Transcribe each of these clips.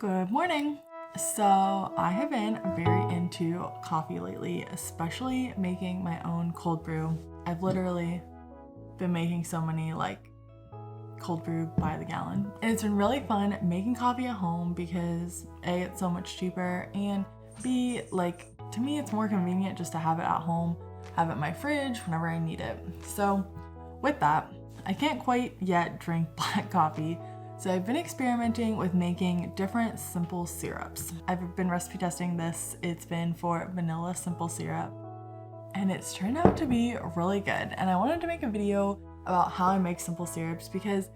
Good morning. So I have been very into coffee lately, especially making my own cold brew. I've literally been making so many cold brew by the gallon. And it's been really fun making coffee at home because A, it's so much cheaper, and B, to me it's more convenient just to have it at home, have it in my fridge whenever I need it. So with that, I can't quite yet drink black coffee. So I've been experimenting with making different simple syrups. I've been recipe testing this. It's been for vanilla simple syrup, and it's turned out to be really good. And I wanted to make a video about how I make simple syrups because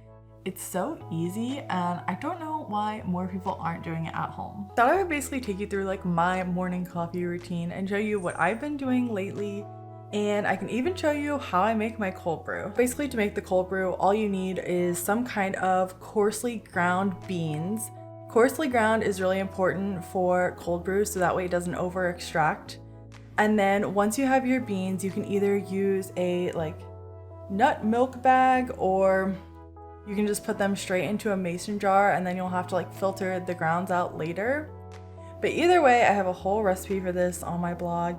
it's so easy and I don't know why more people aren't doing it at home. Thought I would basically take you through my morning coffee routine and show you what I've been doing lately. And I can even show you how I make my cold brew. Basically, to make the cold brew, all you need is some kind of coarsely ground beans. Coarsely ground is really important for cold brew so that way it doesn't over extract. And then once you have your beans, you can either use a nut milk bag, or you can just put them straight into a mason jar and then you'll have to filter the grounds out later. But either way, I have a whole recipe for this on my blog.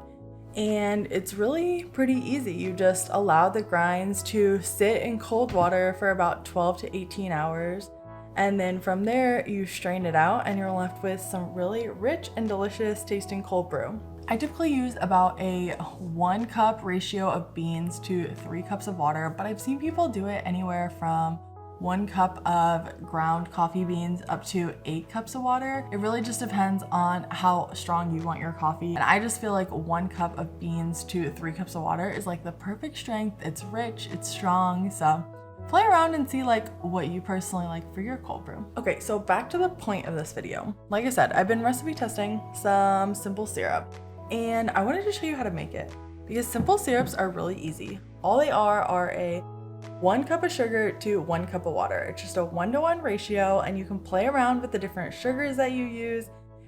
And it's really pretty easy. You just allow the grinds to sit in cold water for about 12 to 18 hours. And then from there, you strain it out and you're left with some really rich and delicious tasting cold brew. I typically use about a 1 cup ratio of beans to 3 cups of water, but I've seen people do it anywhere from 1 cup of ground coffee beans up to 8 cups of water. It really just depends on how strong you want your coffee. And I just feel like 1 cup of beans to 3 cups of water is the perfect strength. It's rich, it's strong. So play around and see what you personally like for your cold brew. Okay, so back to the point of this video. Like I said, I've been recipe testing some simple syrup and I wanted to show you how to make it because simple syrups are really easy. All they are a 1 cup of sugar to 1 cup of water. It's just a 1-to-1 ratio, and you can play around with the different sugars that you use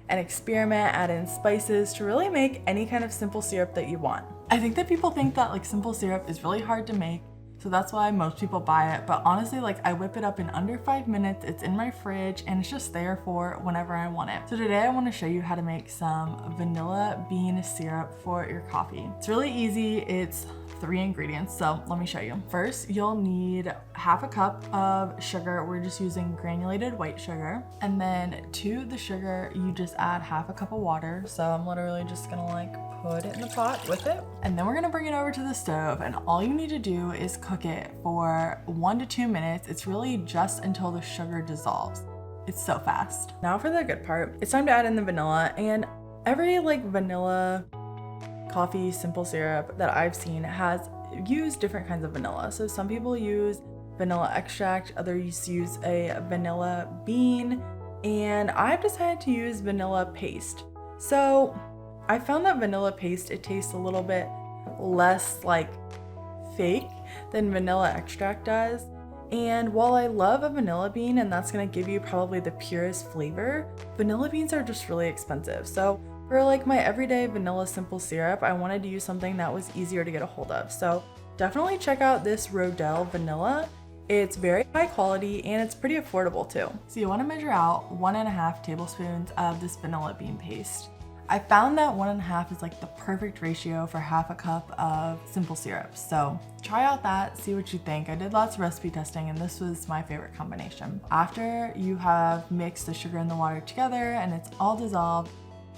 and experiment, add in spices to really make any kind of simple syrup that you want. I think that people think that simple syrup is really hard to make, so that's why most people buy it. But honestly, I whip it up in under 5 minutes. It's in my fridge and it's just there for whenever I want it. So today I want to show you how to make some vanilla bean syrup for your coffee. It's really easy. It's 3 ingredients, so let me show you. First, you'll need half a cup of sugar. We're just using granulated white sugar. And then to the sugar, you just add half a cup of water. So I'm literally just gonna put it in the pot with it. And then we're gonna bring it over to the stove, and all you need to do is cook it for 1 to 2 minutes. It's really just until the sugar dissolves. It's so fast. Now for the good part, it's time to add in the vanilla, and every vanilla coffee simple syrup that I've seen has used different kinds of vanilla. So some people use vanilla extract, others use a vanilla bean, and I've decided to use vanilla paste. So I found that vanilla paste, it tastes a little bit less fake than vanilla extract does. And while I love a vanilla bean and that's gonna give you probably the purest flavor, vanilla beans are just really expensive. So for my everyday vanilla simple syrup, I wanted to use something that was easier to get a hold of. So definitely check out this Rodell vanilla. It's very high quality and it's pretty affordable too. So you want to measure out 1.5 tablespoons of this vanilla bean paste. I found that 1.5 is the perfect ratio for half a cup of simple syrup. So try out that, see what you think. I did lots of recipe testing and this was my favorite combination. After you have mixed the sugar and the water together and it's all dissolved,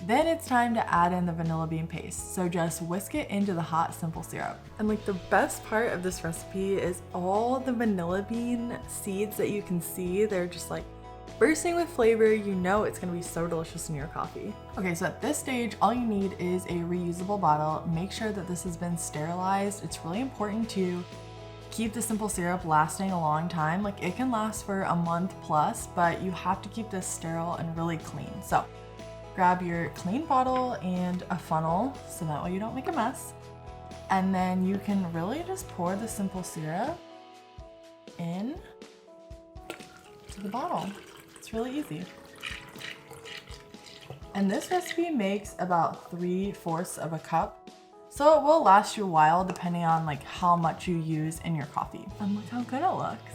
then it's time to add in the vanilla bean paste. So just whisk it into the hot simple syrup. And the best part of this recipe is all the vanilla bean seeds that you can see. They're just bursting with flavor. You know it's gonna be so delicious in your coffee. Okay, so at this stage, all you need is a reusable bottle. Make sure that this has been sterilized. It's really important to keep the simple syrup lasting a long time. It can last for a month plus, but you have to keep this sterile and really clean. So grab your clean bottle and a funnel so that way you don't make a mess. And then you can really just pour the simple syrup in to the bottle. It's really easy. And this recipe makes about 3/4 of a cup. So it will last you a while depending on how much you use in your coffee. And look how good it looks.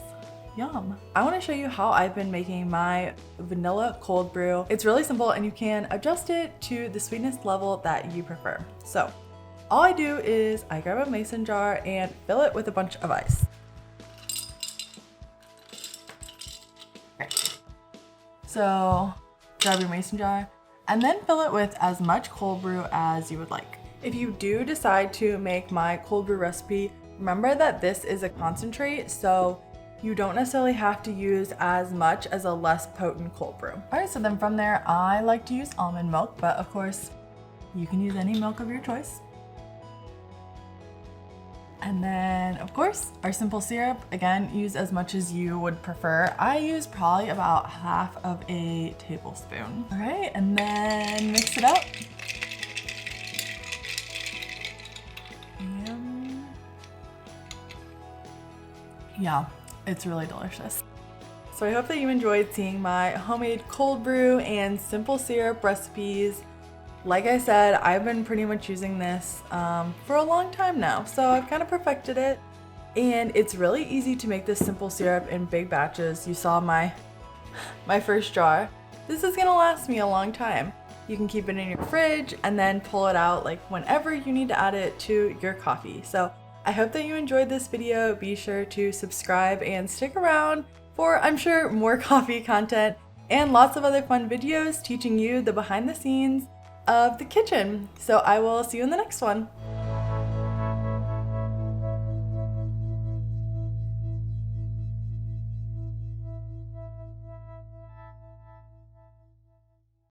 Yum. I want to show you how I've been making my vanilla cold brew. It's really simple and you can adjust it to the sweetness level that you prefer. So all I do is I grab a mason jar and fill it with a bunch of ice. Okay. So grab your mason jar and then fill it with as much cold brew as you would like. If you do decide to make my cold brew recipe, remember that this is a concentrate, so you don't necessarily have to use as much as a less potent cold brew. All right, so then from there, I like to use almond milk, but of course, you can use any milk of your choice. And then, of course, our simple syrup. Again, use as much as you would prefer. I use probably about half of a tablespoon. All right, and then mix it up. And yeah, it's really delicious. So I hope that you enjoyed seeing my homemade cold brew and simple syrup recipes. Like I said, I've been pretty much using this for a long time now, so I've kind of perfected it. And it's really easy to make this simple syrup in big batches. You saw my first jar. This is gonna last me a long time. You can keep it in your fridge and then pull it out like whenever you need to add it to your coffee. So I hope that you enjoyed this video. Be sure to subscribe and stick around for, I'm sure, more coffee content and lots of other fun videos teaching you the behind the scenes of the kitchen. So I will see you in the next one.